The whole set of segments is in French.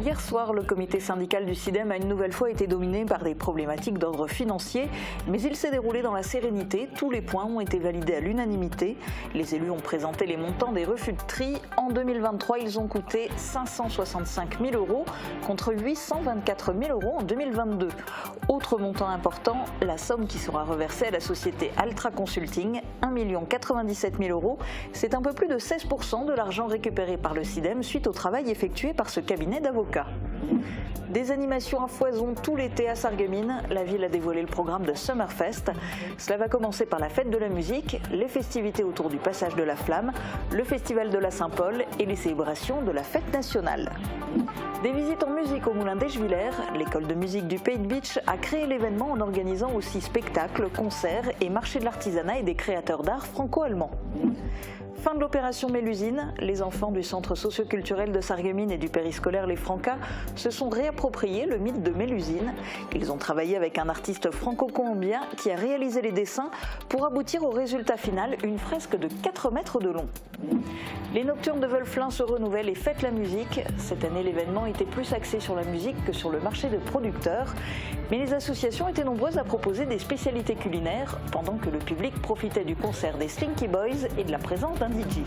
Hier soir, le comité syndical du SIDEM a une nouvelle fois été dominé par des problématiques d'ordre financier, mais il s'est déroulé dans la sérénité. Tous les points ont été validés à l'unanimité. Les élus ont présenté les montants des refus de tri. En 2023, ils ont coûté 565 000 € contre 824 000 € en 2022. Autre montant important, la somme qui sera reversée à la société Altra Consulting, 1 097 000 €. C'est un peu plus de 16% de l'argent récupéré par le SIDEM suite au travail effectué par ce cabinet d'avocats. Des animations à foison tout l'été à Sarreguemines. La ville a dévoilé le programme de Summerfest. Cela va commencer par la fête de la musique, les festivités autour du passage de la flamme, le festival de la Saint-Paul et les célébrations de la fête nationale. Des visites en musique au Moulin d'Eschviller. L'école de musique du Pays de Bitche a créé l'événement en organisant aussi spectacles, concerts et marché de l'artisanat et des créateurs d'art franco-allemands. Fin de l'opération Mélusine, les enfants du centre socio-culturel de Sarreguemines et du périscolaire Les Francas se sont réappropriés le mythe de Mélusine. Ils ont travaillé avec un artiste franco-colombien qui a réalisé les dessins pour aboutir au résultat final, une fresque de 4 mètres de long. Les Nocturnes de Wölflin se renouvellent et fêtent la musique. Cette année, l'événement était plus axé sur la musique que sur le marché de producteurs. Mais les associations étaient nombreuses à proposer des spécialités culinaires pendant que le public profitait du concert des Slinky Boys et de la présence d'un DJ.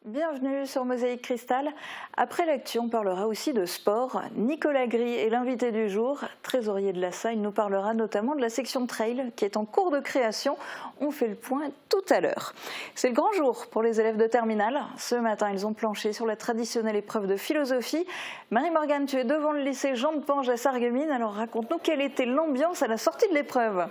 Bienvenue sur Mosaïque Cristal. Après l'actu, on parlera aussi de sport. Nicolas Gris est l'invité du jour. Trésorier de l'ASSA, il nous parlera notamment de la section trail qui est en cours de création. On fait le point tout à l'heure. C'est le grand jour pour les élèves de terminale. Ce matin, ils ont planché sur la traditionnelle épreuve de philosophie. Marie-Morgane, tu es devant le lycée Jean de Pange à Sarreguemines. Alors raconte-nous quelle était l'ambiance à la sortie de l'épreuve.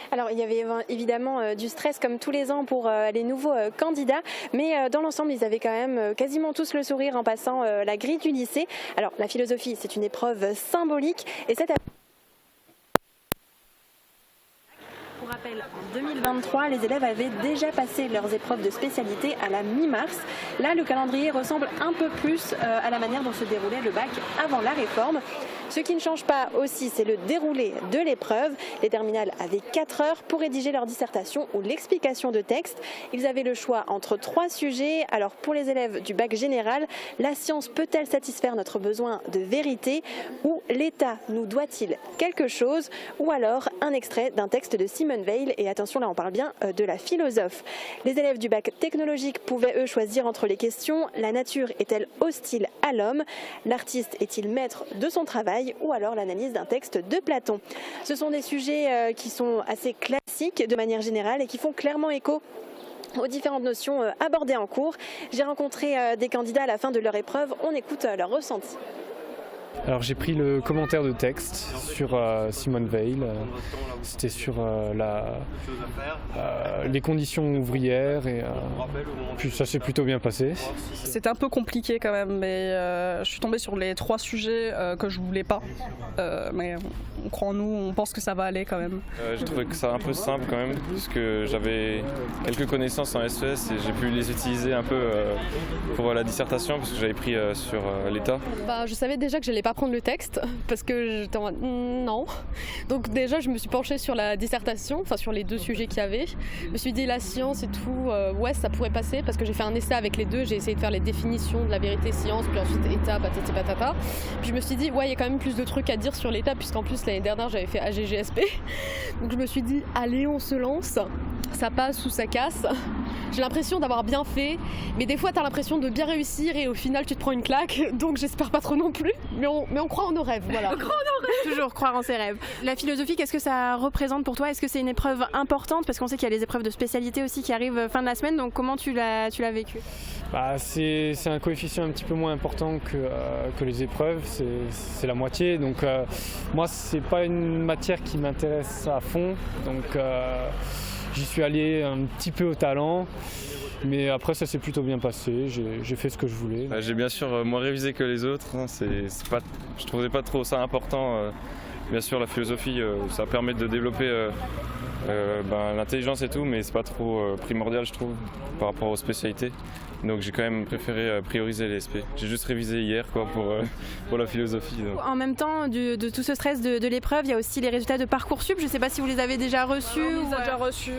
Alors il y avait évidemment du stress comme tous les ans pour les nouveaux candidats, mais dans l'ensemble ils avaient quand même quasiment tous le sourire en passant la grille du lycée. Alors la philosophie c'est une épreuve symbolique et cette Pour rappel, en 2023, les élèves avaient déjà passé leurs épreuves de spécialité à la mi-mars. Là, le calendrier ressemble un peu plus à la manière dont se déroulait le bac avant la réforme. Ce qui ne change pas aussi, c'est le déroulé de l'épreuve. Les terminales avaient 4 heures pour rédiger leur dissertation ou l'explication de texte. Ils avaient le choix entre 3 sujets. Alors pour les élèves du bac général, la science peut-elle satisfaire notre besoin de vérité ou l'État nous doit-il quelque chose ou alors un extrait d'un texte de Simone Weil. Et attention, là on parle bien de la philosophe. Les élèves du bac technologique pouvaient eux choisir entre les questions: la nature est-elle hostile à l'homme? L'artiste est-il maître de son travail? Ou alors l'analyse d'un texte de Platon. Ce sont des sujets qui sont assez classiques de manière générale et qui font clairement écho aux différentes notions abordées en cours. J'ai rencontré des candidats à la fin de leur épreuve, on écoute leur ressenti. Alors j'ai pris le commentaire de texte sur Simone Weil, c'était sur les conditions ouvrières et puis ça s'est plutôt bien passé. C'était un peu compliqué quand même, mais je suis tombée sur les 3 sujets que je voulais pas, mais on croit en nous, on pense que ça va aller quand même. J'ai trouvé que ça un peu simple quand même, puisque j'avais quelques connaissances en SES et j'ai pu les utiliser un peu pour la dissertation, parce que j'avais pris sur l'État. Je savais déjà que j'allais pas prendre le texte, parce que j'étais en mode non. Donc déjà je me suis penchée sur la dissertation, enfin sur les 2 sujets qu'il y avait. Je me suis dit la science et tout, ouais ça pourrait passer, parce que j'ai fait un essai avec les 2, j'ai essayé de faire les définitions de la vérité science, puis ensuite État, patati patata. Puis je me suis dit ouais il y a quand même plus de trucs à dire sur l'État, puisqu'en plus l'année dernière j'avais fait AGGSP. Donc je me suis dit allez on se lance, ça passe ou ça casse. J'ai l'impression d'avoir bien fait, mais des fois t'as l'impression de bien réussir et au final tu te prends une claque, donc j'espère pas trop non plus, mais on croit en nos rêves, voilà. On croit en nos rêves. Toujours croire en ses rêves. La philosophie, qu'est-ce que ça représente pour toi? Est-ce que c'est une épreuve importante? Parce qu'on sait qu'il y a les épreuves de spécialité aussi qui arrivent fin de la semaine, donc comment tu l'as vécu? C'est un coefficient un petit peu moins important que les épreuves, c'est la moitié, donc moi c'est pas une matière qui m'intéresse à fond, donc j'y suis allé un petit peu au talent. Mais après ça s'est plutôt bien passé, j'ai fait ce que je voulais. J'ai bien sûr moins révisé que les autres, hein. Je trouvais pas trop ça important. Bien sûr la philosophie ça permet de développer L'intelligence et tout, mais c'est pas trop primordial, je trouve, par rapport aux spécialités. Donc j'ai quand même préféré prioriser les SP. J'ai juste révisé hier pour la philosophie. Donc. En même temps, de tout ce stress de l'épreuve, il y a aussi les résultats de Parcoursup. Je ne sais pas si vous les avez déjà reçus. On les a déjà reçus.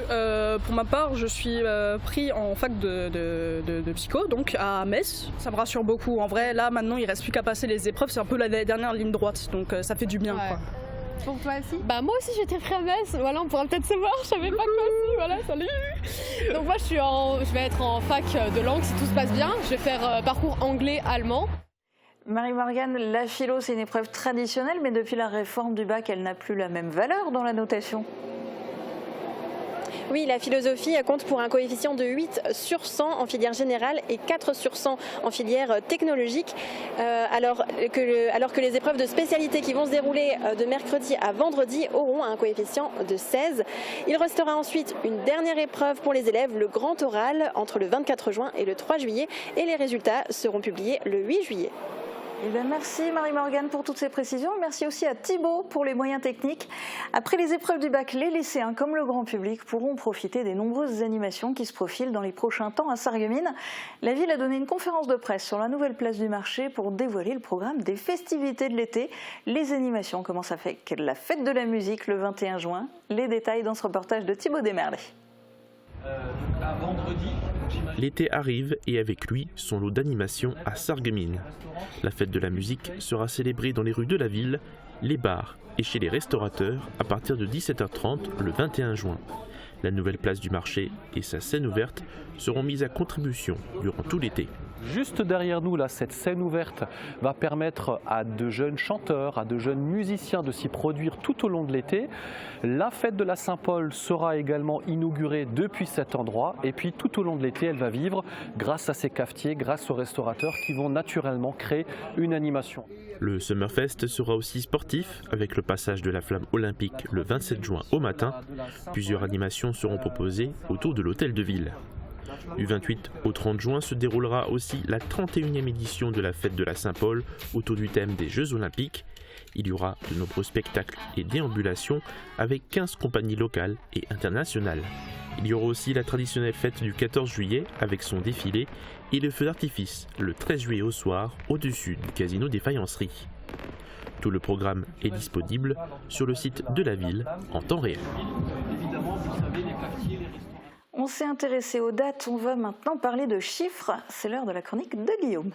Pour ma part, je suis pris en fac de psycho, donc à Metz. Ça me rassure beaucoup. En vrai, là maintenant, il ne reste plus qu'à passer les épreuves. C'est un peu la dernière ligne droite, donc ça fait du bien. Ouais. Quoi. Pour toi aussi? Bah moi aussi j'étais pris à Metz, voilà, on pourra peut-être se voir, je savais pas quoi aussi, voilà, salut. Donc moi je vais être en fac de langue si tout se passe bien, je vais faire parcours anglais-allemand. Marie-Morgane, la philo c'est une épreuve traditionnelle, mais depuis la réforme du bac, elle n'a plus la même valeur dans la notation. Oui, la philosophie compte pour un coefficient de 8 sur 100 en filière générale et 4 sur 100 en filière technologique, alors que les épreuves de spécialité qui vont se dérouler de mercredi à vendredi auront un coefficient de 16. Il restera ensuite une dernière épreuve pour les élèves, le grand oral, entre le 24 juin et le 3 juillet, et les résultats seront publiés le 8 juillet. Eh bien, merci Marie-Morgane pour toutes ces précisions. Merci aussi à Thibaut pour les moyens techniques. Après les épreuves du bac, les lycéens comme le grand public pourront profiter des nombreuses animations qui se profilent dans les prochains temps à Sarreguemines. La ville a donné une conférence de presse sur la nouvelle place du marché pour dévoiler le programme des festivités de l'été. Les animations commencent avec la fête de la musique le 21 juin. Les détails dans ce reportage de Thibaut Desmerlet. L'été arrive et avec lui son lot d'animations à Sarreguemines. La fête de la musique sera célébrée dans les rues de la ville, les bars et chez les restaurateurs à partir de 17h30 le 21 juin. La nouvelle place du marché et sa scène ouverte seront mises à contribution durant tout l'été. Juste derrière nous, là, cette scène ouverte va permettre à de jeunes chanteurs, à de jeunes musiciens de s'y produire tout au long de l'été. La fête de la Saint-Paul sera également inaugurée depuis cet endroit. Et puis tout au long de l'été, elle va vivre grâce à ces cafetiers, grâce aux restaurateurs qui vont naturellement créer une animation. Le Summerfest sera aussi sportif avec le passage de la flamme olympique le 27 juin au matin. Plusieurs animations seront proposées autour de l'hôtel de ville. Du 28 au 30 juin se déroulera aussi la 31e édition de la fête de la Saint-Paul autour du thème des Jeux Olympiques. Il y aura de nombreux spectacles et déambulations avec 15 compagnies locales et internationales. Il y aura aussi la traditionnelle fête du 14 juillet avec son défilé et le feu d'artifice le 13 juillet au soir au-dessus du casino des Faïenceries. Tout le programme est disponible sur le site de la ville en temps réel. On s'est intéressé aux dates, on va maintenant parler de chiffres. C'est l'heure de la chronique de Guillaume.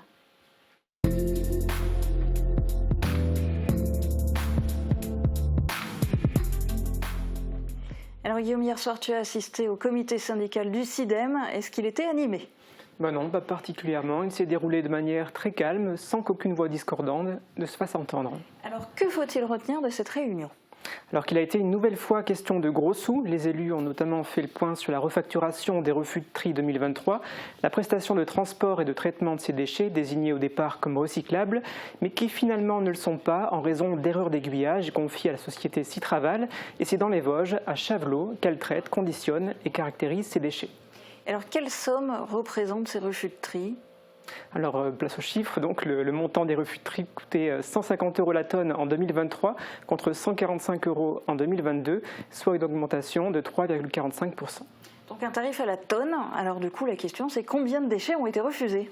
Alors Guillaume, hier soir tu as assisté au comité syndical du SIDEM. Est-ce qu'il était animé ? Non, pas particulièrement. Il s'est déroulé de manière très calme, sans qu'aucune voix discordante ne se fasse entendre. Alors que faut-il retenir de cette réunion ? Alors qu'il a été une nouvelle fois question de gros sous, les élus ont notamment fait le point sur la refacturation des refus de tri 2023, la prestation de transport et de traitement de ces déchets désignés au départ comme recyclables, mais qui finalement ne le sont pas en raison d'erreurs d'aiguillage confiées à la société Citraval, et c'est dans les Vosges, à Chavelot, qu'elle traite, conditionne et caractérise ces déchets. Alors quelle somme représentent ces refus de tri ? Alors, place aux chiffres, donc le montant des refus de tri coûtait 150 € la tonne en 2023 contre 145 € en 2022, soit une augmentation de 3,45%. Donc un tarif à la tonne. Alors du coup, la question c'est combien de déchets ont été refusés ?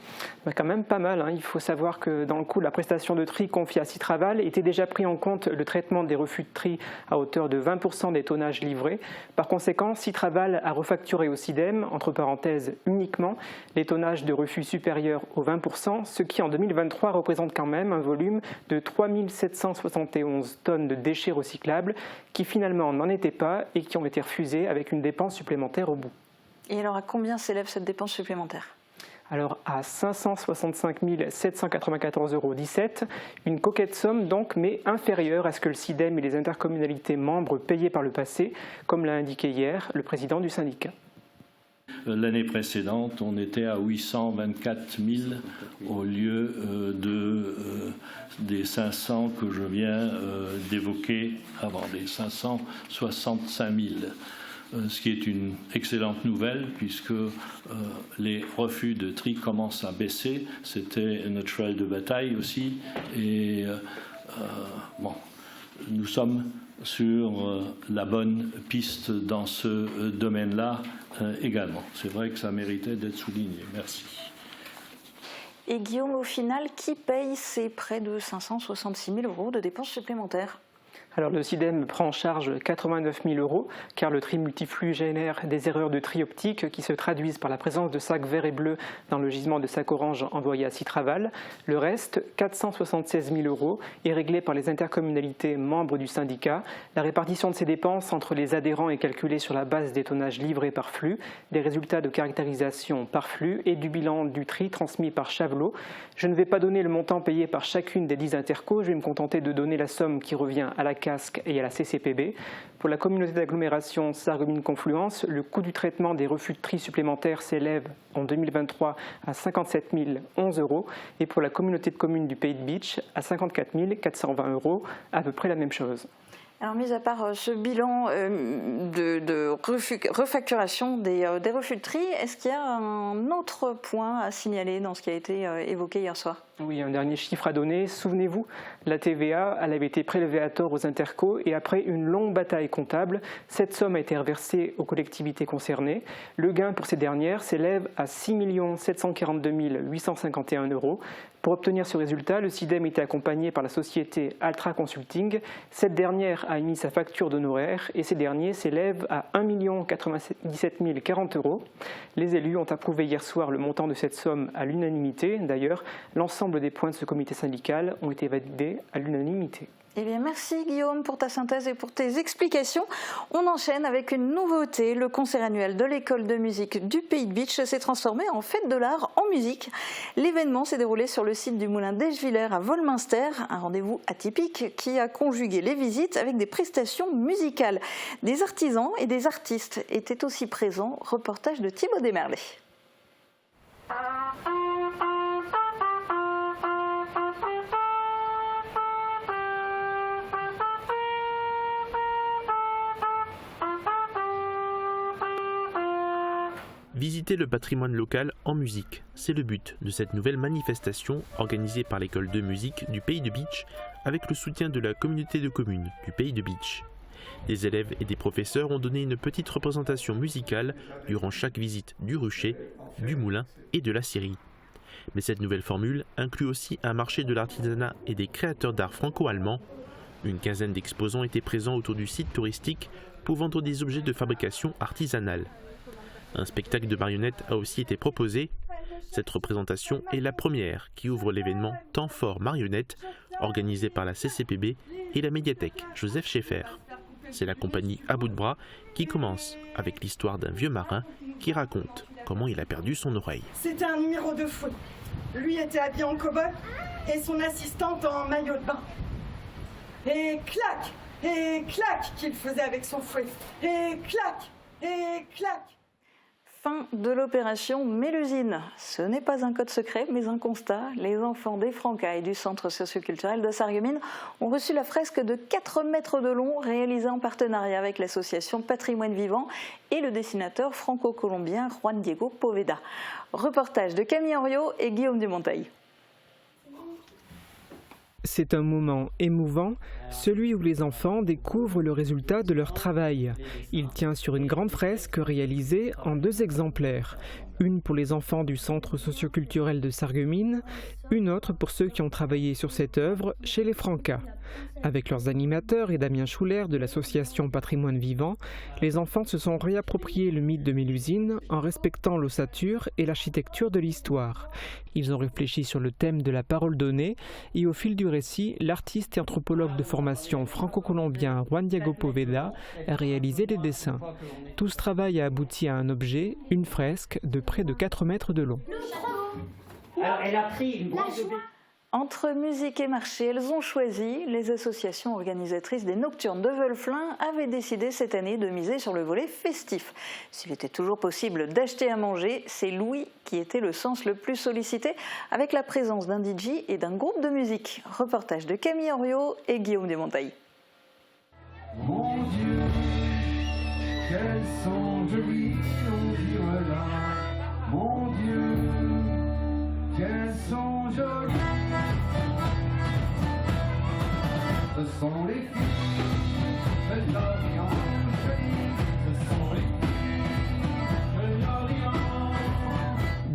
Quand même pas mal. Il faut savoir que dans le coût de la prestation de tri confiée à Citraval était déjà pris en compte le traitement des refus de tri à hauteur de 20% des tonnages livrés. Par conséquent, Citraval a refacturé au SIDEM, entre parenthèses uniquement, les tonnages de refus supérieurs aux 20%, ce qui en 2023 représente quand même un volume de 3771 tonnes de déchets recyclables qui finalement n'en étaient pas et qui ont été refusés avec une dépense supplémentaire au bout. Et alors à combien s'élève cette dépense supplémentaire ? Alors à 565 794,17 €, une coquette somme donc, mais inférieure à ce que le SIDEM et les intercommunalités membres payaient par le passé, comme l'a indiqué hier le président du syndicat. L'année précédente, on était à 824 000 au lieu des 500 que je viens d'évoquer avant, des 565 000. Ce qui est une excellente nouvelle puisque les refus de tri commencent à baisser. C'était notre cheval de bataille aussi. Et nous sommes sur la bonne piste dans ce domaine-là également. C'est vrai que ça méritait d'être souligné. Merci. Et Guillaume, au final, qui paye ces près de 566 000 € de dépenses supplémentaires ? Alors le SIDEM prend en charge 89 000 € car le tri multiflux génère des erreurs de tri optique qui se traduisent par la présence de sacs verts et bleus dans le gisement de sacs orange envoyé à Citraval. Le reste, 476 000 €, est réglé par les intercommunalités membres du syndicat. La répartition de ces dépenses entre les adhérents est calculée sur la base des tonnages livrés par flux, des résultats de caractérisation par flux et du bilan du tri transmis par Chavelot. Je ne vais pas donner le montant payé par chacune des 10 intercos, je vais me contenter de donner la somme qui revient à la CASC et à la CCPB. Pour la communauté d'agglomération Sarreguemines-Confluence, le coût du traitement des refus de tri supplémentaires s'élève en 2023 à 57 011 €, et pour la communauté de communes du Pays de Bitche à 54 420 €, à peu près la même chose. Alors, mis à part ce bilan de refacturation des refus de tri, est-ce qu'il y a un autre point à signaler dans ce qui a été évoqué hier soir ? Oui, un dernier chiffre à donner. Souvenez-vous, la TVA, elle avait été prélevée à tort aux intercos et après une longue bataille comptable, cette somme a été reversée aux collectivités concernées. Le gain pour ces dernières s'élève à 6 742 851 €. Pour obtenir ce résultat, le SIDEM était accompagné par la société Altra Consulting. Cette dernière a émis sa facture d'honoraires et ces derniers s'élèvent à 1 097 040 €. Les élus ont approuvé hier soir le montant de cette somme à l'unanimité. D'ailleurs, l'ensemble des points de ce comité syndical ont été validés à l'unanimité. Eh bien, merci Guillaume pour ta synthèse et pour tes explications. On enchaîne avec une nouveauté. Le concert annuel de l'école de musique du Pays de Bitche s'est transformé en fête de l'art en musique. L'événement s'est déroulé sur le site du Moulin d'Eschwiller à Wolminster, un rendez-vous atypique qui a conjugué les visites avec des prestations musicales. Des artisans et des artistes étaient aussi présents. Reportage de Thibaut Desmerlet. Visiter le patrimoine local en musique, c'est le but de cette nouvelle manifestation organisée par l'école de musique du Pays de Bitche avec le soutien de la communauté de communes du Pays de Bitche. Des élèves et des professeurs ont donné une petite représentation musicale durant chaque visite du rucher, du moulin et de la scierie. Mais cette nouvelle formule inclut aussi un marché de l'artisanat et des créateurs d'art franco-allemands. Une quinzaine d'exposants étaient présents autour du site touristique pour vendre des objets de fabrication artisanale. Un spectacle de marionnettes a aussi été proposé. Cette représentation est la première qui ouvre l'événement Temps fort marionnettes organisé par la CCPB et la médiathèque Joseph Schaeffer. C'est la compagnie à bout de bras qui commence avec l'histoire d'un vieux marin qui raconte comment il a perdu son oreille. C'était un numéro de foot. Lui était habillé en cow-boy et son assistante en maillot de bain. Et clac qu'il faisait avec son fouet. Et clac. Fin de l'opération Mélusine. Ce n'est pas un code secret, mais un constat. Les enfants des Francas et du centre socioculturel de Sarreguemines ont reçu la fresque de 4 mètres de long réalisée en partenariat avec l'association Patrimoine Vivant et le dessinateur franco-colombien Juan Diego Poveda. Reportage de Camille Henriot et Guillaume Dumonteil. C'est un moment émouvant, celui où les enfants découvrent le résultat de leur travail. Il tient sur une grande fresque réalisée en 2 exemplaires. Une pour les enfants du centre socioculturel de Sarreguemines, une autre pour ceux qui ont travaillé sur cette œuvre chez les Francas. Avec leurs animateurs et Damien Schuller de l'association Patrimoine Vivant, les enfants se sont réappropriés le mythe de Mélusine en respectant l'ossature et l'architecture de l'histoire. Ils ont réfléchi sur le thème de la parole donnée et au fil du récit, l'artiste et anthropologue de formation franco-colombien Juan Diego Poveda a réalisé les dessins. Tout ce travail a abouti à un objet, une fresque de près de 4 mètres de long. Alors, elle a pris une grosse... Entre musique et marché, elles ont choisi. Les associations organisatrices des Nocturnes de Wölflin avaient décidé cette année de miser sur le volet festif. S'il était toujours possible d'acheter à manger, c'est Louis qui était le sens le plus sollicité, avec la présence d'un DJ et d'un groupe de musique. Reportage de Camille Henriot et Guillaume Dumonteil. Mon Dieu, quels sont jolis nos vivres-là. Mon Dieu, quels sont jolis. Ce sont les filles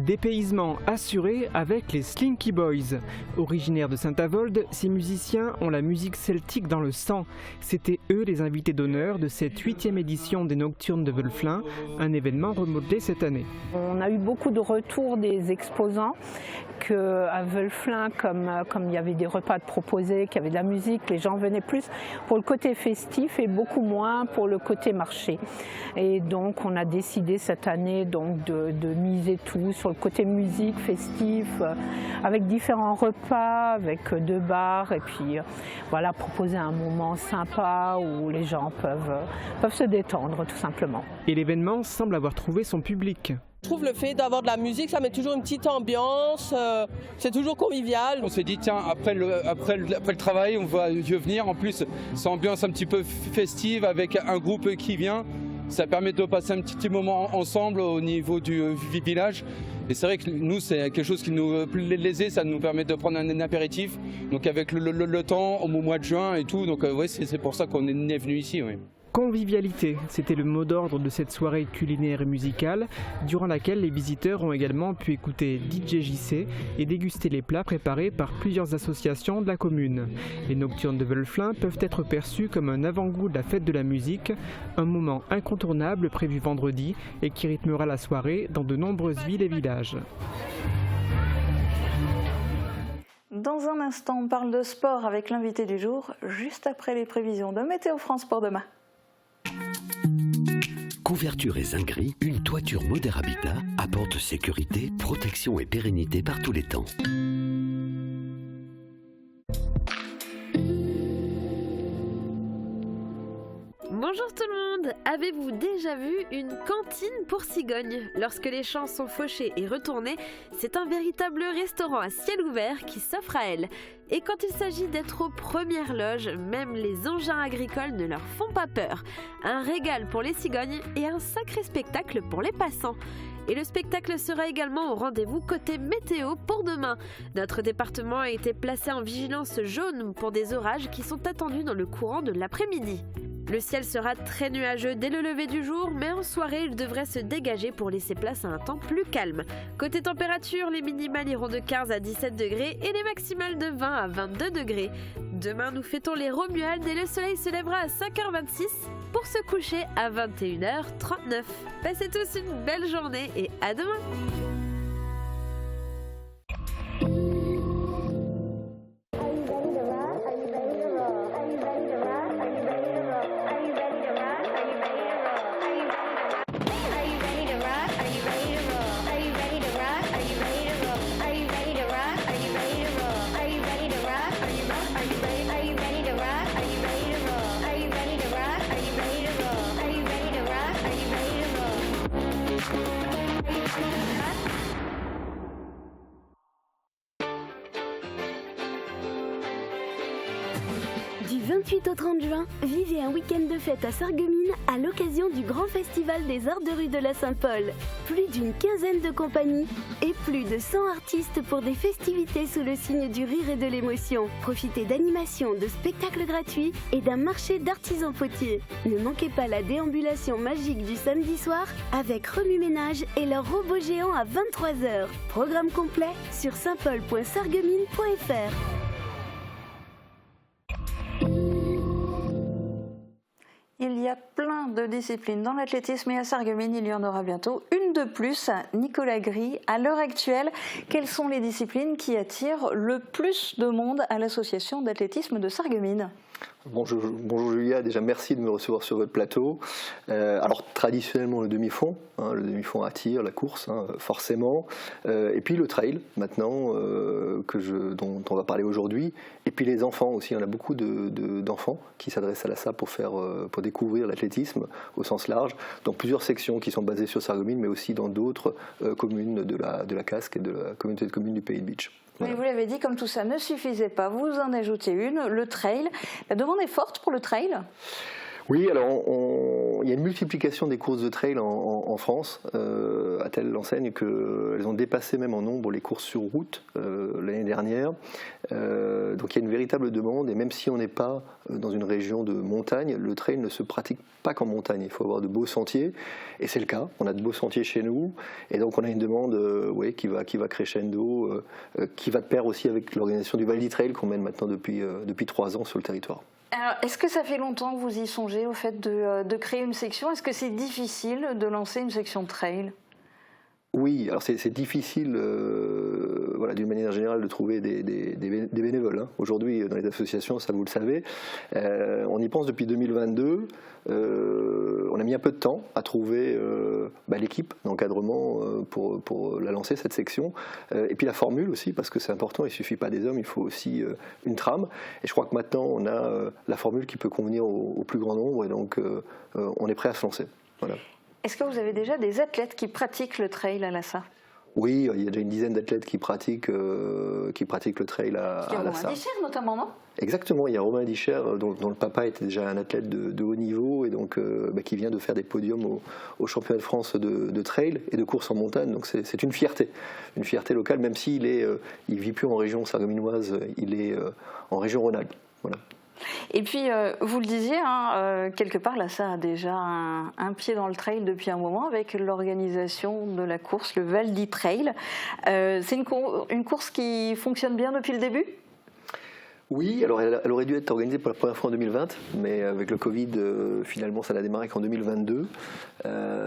Dépaysement assuré avec les Slinky Boys. Originaires de Saint-Avold, ces musiciens ont la musique celtique dans le sang. C'étaient eux les invités d'honneur de cette 8e édition des Nocturnes de Wölflin, un événement remodelé cette année. On a eu beaucoup de retours des exposants qu'à Wölflin, comme il y avait des repas de proposés, qu'il y avait de la musique, les gens venaient plus pour le côté festif et beaucoup moins pour le côté marché. Et donc on a décidé cette année donc de miser tout sur le côté musique, festif, avec différents repas, avec 2 bars et puis voilà, proposer un moment sympa où les gens peuvent se détendre tout simplement. Et l'événement semble avoir trouvé son public. Je trouve le fait d'avoir de la musique, ça met toujours une petite ambiance, c'est toujours convivial. On s'est dit tiens, après le travail, on va venir. En plus, c'est ambiance un petit peu festive avec un groupe qui vient. Ça permet de passer un petit moment ensemble au niveau du village. Et c'est vrai que nous, c'est quelque chose qui nous plaisait, ça nous permet de prendre un apéritif. Donc avec le temps, au mois de juin et tout, donc ouais, c'est pour ça qu'on est venu ici. Oui. Convivialité, c'était le mot d'ordre de cette soirée culinaire et musicale, durant laquelle les visiteurs ont également pu écouter DJ JC et déguster les plats préparés par plusieurs associations de la commune. Les Nocturnes de Wölflin peuvent être perçus comme un avant-goût de la fête de la musique, un moment incontournable prévu vendredi et qui rythmera la soirée dans de nombreuses villes et villages. Dans un instant, on parle de sport avec l'invité du jour, juste après les prévisions de Météo France pour demain. Couverture et zinguerie, une toiture Moder Habitat apporte sécurité, protection et pérennité par tous les temps. Bonjour tout le monde! Avez-vous déjà vu une cantine pour cigognes? Lorsque les champs sont fauchés et retournés, c'est un véritable restaurant à ciel ouvert qui s'offre à elles. Et quand il s'agit d'être aux premières loges, même les engins agricoles ne leur font pas peur. Un régal pour les cigognes et un sacré spectacle pour les passants. Et le spectacle sera également au rendez-vous côté météo pour demain. Notre département a été placé en vigilance jaune pour des orages qui sont attendus dans le courant de l'après-midi. Le ciel sera très nuageux dès le lever du jour, mais en soirée, il devrait se dégager pour laisser place à un temps plus calme. Côté température, les minimales iront de 15 à 17 degrés et les maximales de 20 à 22 degrés. Demain, nous fêtons les Romualdes et le soleil se lèvera à 5h26 pour se coucher à 21h39. Passez tous une belle journée et à demain! Du 28 au 30 juin, vivez un week-end de fête à Sarreguemines à l'occasion du grand festival des arts de rue de la Saint-Paul. Plus d'une quinzaine de compagnies et plus de 100 artistes pour des festivités sous le signe du rire et de l'émotion. Profitez d'animations, de spectacles gratuits et d'un marché d'artisans potiers. Ne manquez pas la déambulation magique du samedi soir avec Remue-Ménage et leur robot géant à 23h. Programme complet sur saintpaul.sarreguemines.fr. Il y a plein de disciplines dans l'athlétisme et à Sarreguemines, il y en aura bientôt une de plus. Nicolas Gris, à l'heure actuelle, quelles sont les disciplines qui attirent le plus de monde à l'association d'athlétisme de Sarreguemines ? Bonjour Julia, déjà merci de me recevoir sur votre plateau. Alors traditionnellement le demi-fond, le demi-fond attire, la course forcément, et puis le trail maintenant dont on va parler aujourd'hui, et puis les enfants aussi, on a beaucoup d'enfants qui s'adressent à la SAP pour découvrir l'athlétisme au sens large, donc plusieurs sections qui sont basées sur Sarreguemines mais aussi dans d'autres communes de la Casque et de la communauté de communes du Pays de Bitche. Voilà. Mais vous l'avez dit, comme tout ça ne suffisait pas, vous en ajoutez une, le trail. La demande est forte pour le trail ? Oui, alors il y a une multiplication des courses de trail en France, à telle enseigne qu'elles ont dépassé même en nombre les courses sur route l'année dernière. Donc il y a une véritable demande, et même si on n'est pas dans une région de montagne, le trail ne se pratique pas qu'en montagne. Il faut avoir de beaux sentiers, et c'est le cas. On a de beaux sentiers chez nous, et donc on a une demande qui va crescendo, qui va de pair aussi avec l'organisation du Valdi Trail qu'on mène maintenant depuis 3 ans sur le territoire. Alors, est-ce que ça fait longtemps que vous y songez au fait de créer une section? Est-ce que c'est difficile de lancer une section trail? Oui, alors c'est difficile d'une manière générale de trouver des bénévoles. Hein. Aujourd'hui, dans les associations, ça vous le savez, on y pense depuis 2022. On a mis un peu de temps à trouver l'équipe d'encadrement pour la lancer, cette section. Et puis la formule aussi, parce que c'est important, il ne suffit pas des hommes, il faut aussi une trame. Et je crois que maintenant, on a la formule qui peut convenir au plus grand nombre, et donc on est prêt à se lancer. Voilà. Est-ce que vous avez déjà des athlètes qui pratiquent le trail à Lassa? Oui, il y a déjà une dizaine d'athlètes qui pratiquent le trail à Lassa. Il y a Romain Discher notamment, non? Exactement, il y a Romain Discher dont le papa était déjà un athlète de haut niveau, et donc qui vient de faire des podiums au championnat de France de trail et de course en montagne. Donc c'est une fierté locale, même s'il ne vit plus en région sarregueminoise, il est en région Rhône-Alpes. Voilà. Et puis, vous le disiez, quelque part, là, ça a déjà un pied dans le trail depuis un moment avec l'organisation de la course, le Valdi Trail. C'est une course qui fonctionne bien depuis le début ? Oui, alors elle aurait dû être organisée pour la première fois en 2020, mais avec le Covid, finalement, ça n'a démarré qu'en 2022.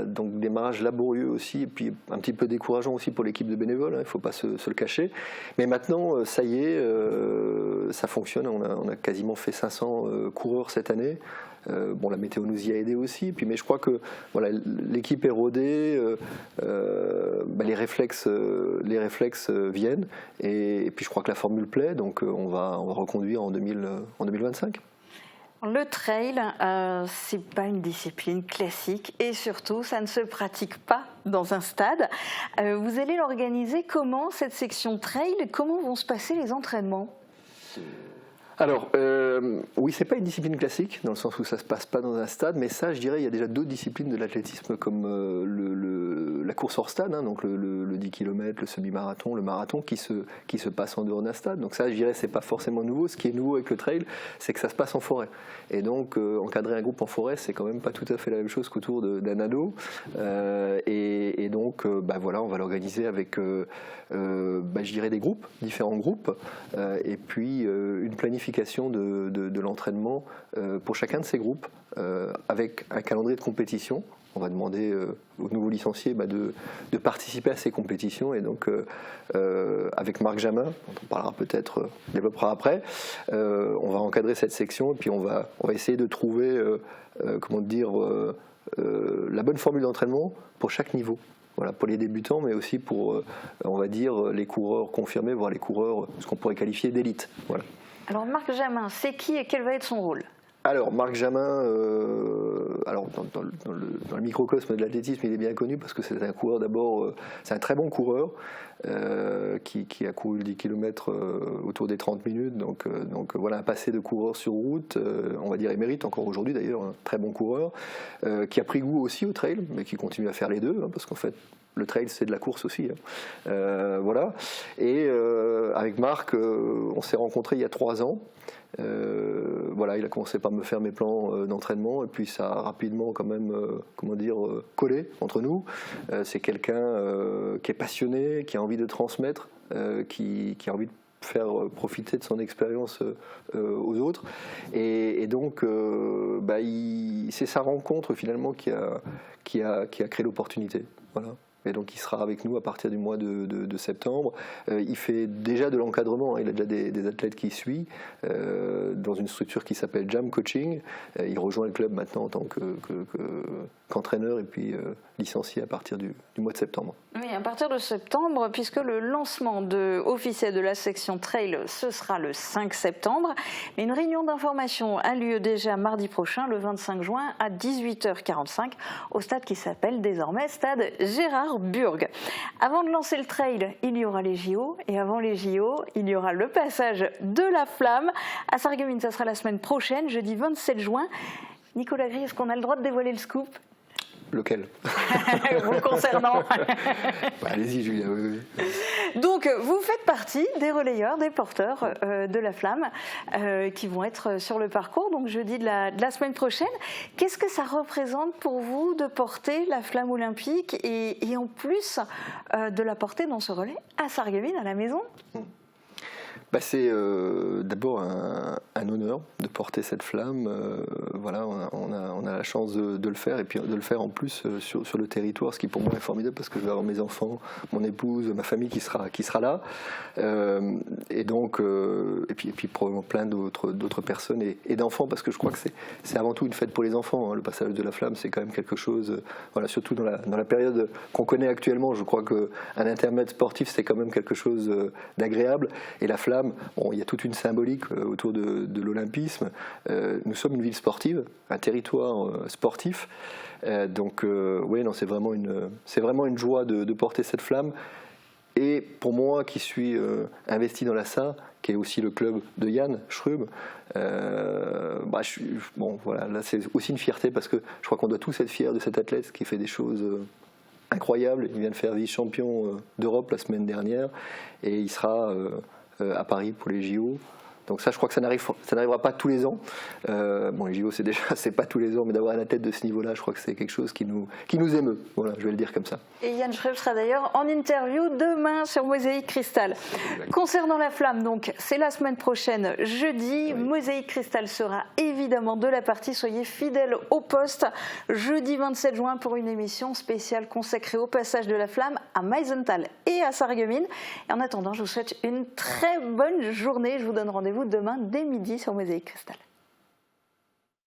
Donc démarrage laborieux aussi, et puis un petit peu décourageant aussi pour l'équipe de bénévoles, il ne faut pas se le cacher. Mais maintenant, ça y est, ça fonctionne, on a quasiment fait 500 coureurs cette année. La météo nous y a aidé aussi, mais je crois que l'équipe est rodée, les réflexes viennent, et puis je crois que la formule plaît, donc on va reconduire en 2025. Le trail, c'est pas une discipline classique, et surtout, ça ne se pratique pas dans un stade. Vous allez l'organiser comment, cette section trail? Comment vont se passer les entraînements? Alors, oui, c'est pas une discipline classique, dans le sens où ça se passe pas dans un stade, mais ça, je dirais, il y a déjà d'autres disciplines de l'athlétisme, comme la course hors stade, donc le 10 km, le semi-marathon, le marathon, qui se passe en dehors d'un stade. Donc ça, je dirais, c'est pas forcément nouveau. Ce qui est nouveau avec le trail, c'est que ça se passe en forêt. Et donc, encadrer un groupe en forêt, c'est quand même pas tout à fait la même chose qu'autour d'un ado. Et donc, on va l'organiser avec, je dirais, des groupes, différents groupes, et puis une planification de l'entraînement pour chacun de ces groupes, avec un calendrier de compétition. On va demander aux nouveaux licenciés de participer à ces compétitions, et donc avec Marc Jamin, dont on parlera peut-être, développera après, on va encadrer cette section, et puis on va essayer de trouver la bonne formule d'entraînement pour chaque niveau. Voilà, pour les débutants, mais aussi pour, les coureurs confirmés, voire les coureurs, ce qu'on pourrait qualifier d'élite. Voilà. Alors Marc Jamin, c'est qui et quel va être son rôle? Alors Marc Jamin, dans le microcosme de l'athlétisme, il est bien connu parce que c'est un coureur d'abord, c'est un très bon coureur qui a couru le 10 km autour des 30 minutes, donc voilà un passé de coureur sur route, on va dire émérite encore aujourd'hui d'ailleurs, un très bon coureur, qui a pris goût aussi au trail, mais qui continue à faire les deux, parce qu'en fait le trail c'est de la course aussi. Voilà. Et avec Marc, on s'est rencontrés il y a 3 ans. Il a commencé par me faire mes plans d'entraînement, et puis ça a rapidement quand même collé entre nous. C'est quelqu'un qui est passionné, qui a envie de transmettre, qui a envie de faire profiter de son expérience aux autres, et donc c'est sa rencontre finalement qui a créé l'opportunité. Voilà. Et donc il sera avec nous à partir du mois de septembre. Il fait déjà de l'encadrement, il a déjà des athlètes qui suivent dans une structure qui s'appelle Jam Coaching. Il rejoint le club maintenant en tant qu'entraîneur, et puis licencié à partir du mois de septembre. Oui, à partir de septembre, puisque le lancement officiel de la section trail, ce sera le 5 septembre. Mais une réunion d'information a lieu déjà mardi prochain, le 25 juin, à 18h45, au stade qui s'appelle désormais Stade Gérard Burg. Avant de lancer le trail, il y aura les JO, et avant les JO, il y aura le passage de la flamme à Sarreguemines. Ça sera la semaine prochaine, jeudi 27 juin. Nicolas Gris, est-ce qu'on a le droit de dévoiler le scoop? Lequel? Vous concernant. Allez-y, Julia. Oui. Donc, vous faites partie des relayeurs, des porteurs de la flamme qui vont être sur le parcours, donc jeudi de la semaine prochaine. Qu'est-ce que ça représente pour vous de porter la flamme olympique et en plus de la porter dans ce relais à Sarreguemines, à la maison? C'est d'abord un honneur de porter cette flamme. Voilà, on a la chance de le faire et puis de le faire en plus sur le territoire, ce qui pour moi est formidable parce que je vais avoir mes enfants, mon épouse, ma famille qui sera là. Et donc, et puis probablement plein d'autres personnes et d'enfants parce que je crois que c'est avant tout une fête pour les enfants. Hein. Le passage de la flamme, c'est quand même quelque chose, voilà, surtout dans la période qu'on connaît actuellement. Je crois qu'un intermède sportif, c'est quand même quelque chose d'agréable. Et la flamme, bon, il y a toute une symbolique autour de l'olympisme. Nous sommes une ville sportive, un territoire sportif. Donc, oui, non, c'est vraiment une joie de porter cette flamme. Et pour moi, qui suis investi dans l'ASSA, qui est aussi le club de Yann Schrub, bon, voilà, là, c'est aussi une fierté parce que je crois qu'on doit tous être fiers de cet athlète qui fait des choses incroyables. Il vient de faire vice-champion d'Europe la semaine dernière et il sera à Paris pour les JO. Donc ça, je crois que ça n'arrivera pas tous les ans. Bon, les JO, c'est pas tous les ans, mais d'avoir un athlète de ce niveau-là, je crois que c'est quelque chose qui nous émeut. Voilà, je vais le dire comme ça. Et Yann Schrub sera d'ailleurs en interview demain sur Mosaïque Cristal. Concernant la flamme, donc, c'est la semaine prochaine, jeudi. Oui. Mosaïque Cristal sera évidemment de la partie. Soyez fidèles au poste. Jeudi 27 juin pour une émission spéciale consacrée au passage de la flamme à Meisenthal et à Sarreguemines. Et en attendant, je vous souhaite une très bonne journée. Je vous donne rendez-vous demain dès midi sur Mosaïque Cristal.